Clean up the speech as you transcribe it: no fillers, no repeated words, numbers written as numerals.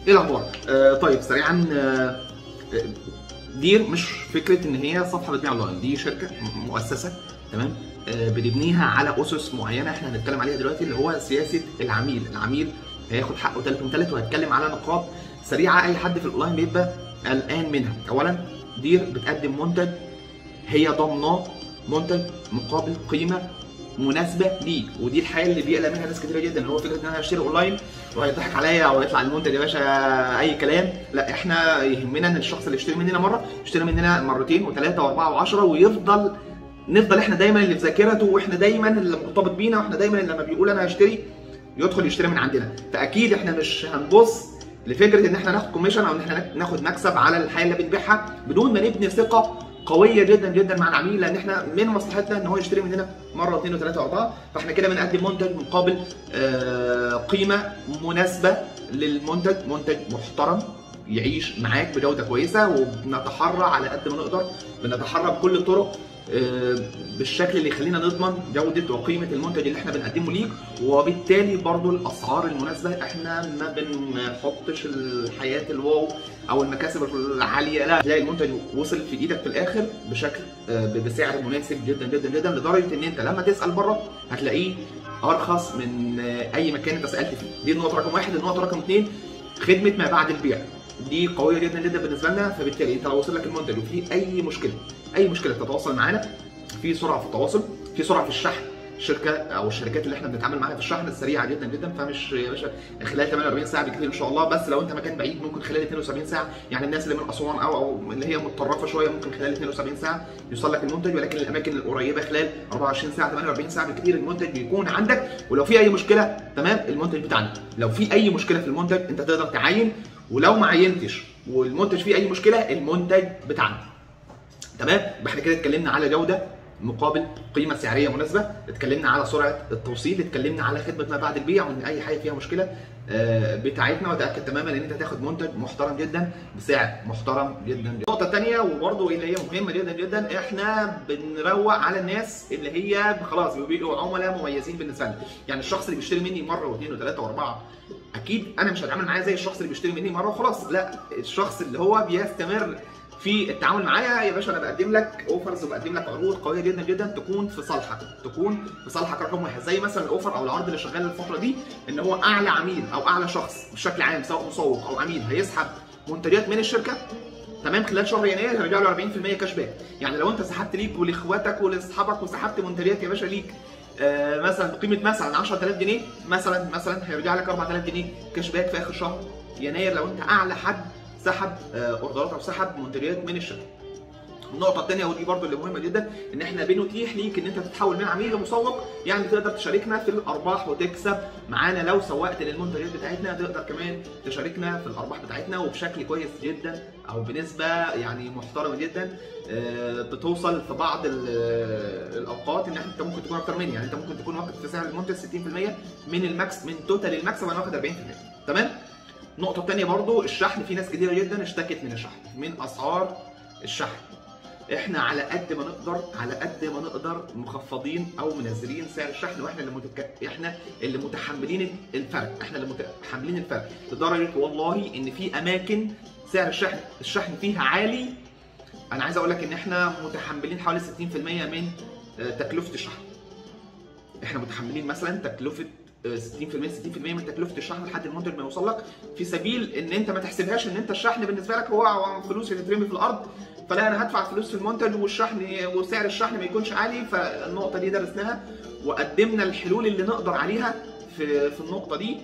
ايه الاخبار؟ طيب سريعا، دير مش فكره ان هي صفحه بتبيع اونلاين، دي شركه مؤسسه، تمام؟ بنبنيها على اسس معينه احنا هنتكلم عليها دلوقتي، اللي هو سياسه العميل. العميل هياخد حقه تالت ومتلت، وهتكلم على نقاط سريعه اي حد في الاونلاين بيبقى قلقان منها. اولا، دير بتقدم منتج هي ضامناه، منتج مقابل قيمه مناسبه ليه، ودي الحاجه اللي بيقلق منها ناس كتير جدا، اللي هو فكره ان انا هشتري اونلاين وهيضحك عليا او يطلع المنتج يا باشا اي كلام. لا، احنا يهمنا ان الشخص اللي يشتري مننا مره يشتري مننا مرتين وثلاثه واربعه وعشره، نفضل احنا دايما اللي في ذاكرته، واحنا دايما اللي مرتبط بينا، واحنا دايما اللي لما بيقول انا هشتري يدخل يشتري من عندنا. فاكيد احنا مش هنبص لفكره ان احنا ناخد كوميشن او ان احنا ناخد مكسب على الحاجه اللي بنبيعها بدون ما نبني ثقه قويه جدا جدا مع العميل، لان احنا من مصلحتنا ان هو يشتري مننا مره واثنين وثلاثه واربعه. فاحنا كده بنقدم منتج مقابل قيمه مناسبه للمنتج، منتج محترم يعيش معاك بجوده كويسه، وبنتحرى على قد ما نقدر، بنتحرى بكل الطرق بالشكل اللي يخلينا نضمن جوده وقيمه المنتج اللي احنا بنقدمه ليك، وبالتالي برضو الاسعار المناسبه. احنا ما بنحطش الحياه الواو او المكاسب العاليه، لا، تلاقي المنتج وصل في ايدك في الاخر بشكل بسعر مناسب جدا جدا جدا، لدرجه ان انت لما تسال بره هتلاقيه ارخص من اي مكان انت سالت فيه. دي النقطه رقم واحد. النقطه رقم اثنين، خدمه ما بعد البيع دي قويه جدا جدا بالنسبه لنا. فبالتالي انت لو وصل لك المنتج وفيه اي مشكله تتواصل معانا، في سرعه في التواصل، في سرعه في الشحن. الشركه او الشركات اللي احنا بنتعامل معاها في الشحن السريعه جدا جدا، فمش يا باشا خلال 48 ساعه بكتير ان شاء الله، بس لو انت مكان بعيد ممكن خلال 72 ساعه. يعني الناس اللي من اسوان او اللي هي متطرفه شويه ممكن خلال 72 ساعه يوصل لك المنتج، ولكن الاماكن القريبه خلال 24 ساعه 48 ساعه بكتير المنتج بيكون عندك. ولو في اي مشكله، تمام، المنتج بتاعنا. لو في اي مشكله في المنتج انت تقدر تعاين، ولو ما عينتش والمنتج فيه اي مشكله المنتج بتاعنا. تمام؟ يبقى احنا كده اتكلمنا على جوده مقابل قيمه سعريه مناسبه، اتكلمنا على سرعه التوصيل، اتكلمنا على خدمه ما بعد البيع، وان اي حاجه فيها مشكله بتاعتنا، وتاكد تماما ان انت هتاخد منتج محترم جدا بسعر محترم جدا. النقطه الثانيه وبرده اللي هي مهمه جدا جدا، احنا بنروق على الناس اللي هي خلاص بيبقوا عملاء مميزين بالنسبه لنا. يعني الشخص اللي بيشتري مني مره واثنين وثلاثه واربعه، اكيد انا مش هتعامل معاه زي الشخص اللي بيشتري مني مره وخلاص، لا، الشخص اللي هو بيستمر في التعامل معايا يا باشا، انا بقدم لك اوفرز وبقدم لك عروض قويه جدا جدا تكون في صالحك رقم واحد. زي مثلا الاوفر او العرض اللي شغال الفتره دي، ان هو اعلى عميل او اعلى شخص بشكل عام سواء مسوق او عميل هيسحب منتجات من الشركه، تمام، خلال شهر يناير هيرجع له 40% كاش باك. يعني لو انت سحبت ليك ولاخواتك ولاصحابك وسحبت منتجات يا باشا ليك مثلا بقيمه مثلا 10000 جنيه مثلا هيرجع لك 4000 جنيه كاش باك في اخر شهر يناير، لو انت اعلى حد سحب اوردرات او سحب منتجات من الشركه. النقطه الثانيه ودي برضو اللي مهمه جدا، ان احنا بنتيح ليك ان انت تتحول من عميل لمسوق، يعني تقدر تشاركنا في الارباح وتكسب معانا. لو سوقت للمنتجات بتاعتنا تقدر كمان تشاركنا في الارباح بتاعتنا، وبشكل كويس جدا او بنسبه يعني محترمه جدا. بتوصل في بعض الاوقات ان انت ممكن تكون اكتر مني، يعني انت ممكن تكون واخد في سعر المنتج 60% من توتال المكسب، انا واخد 40%. تمام؟ النقطة الثانية برضو الشحن. في ناس كتيرة جدا اشتكت من الشحن، من أسعار الشحن. احنا على قد ما نقدر مخفضين او منزلين سعر الشحن، واحنا اللي متحملين الفرق، لدرجة والله ان في اماكن سعر الشحن فيها عالي. انا عايز اقول لك ان احنا متحملين حوالي 60% من تكلفة الشحن. احنا متحملين مثلا تكلفة 60% من تكلفه الشحن لحد المنتج ما يوصل لك، في سبيل ان انت ما تحسبهاش ان انت الشحن بالنسبه لك هو فلوس بتترمي في الارض، فلا انا هدفع فلوس في المنتج وسعر الشحن ما يكونش عالي. فالنقطه دي درسناها وقدمنا الحلول اللي نقدر عليها في النقطه دي.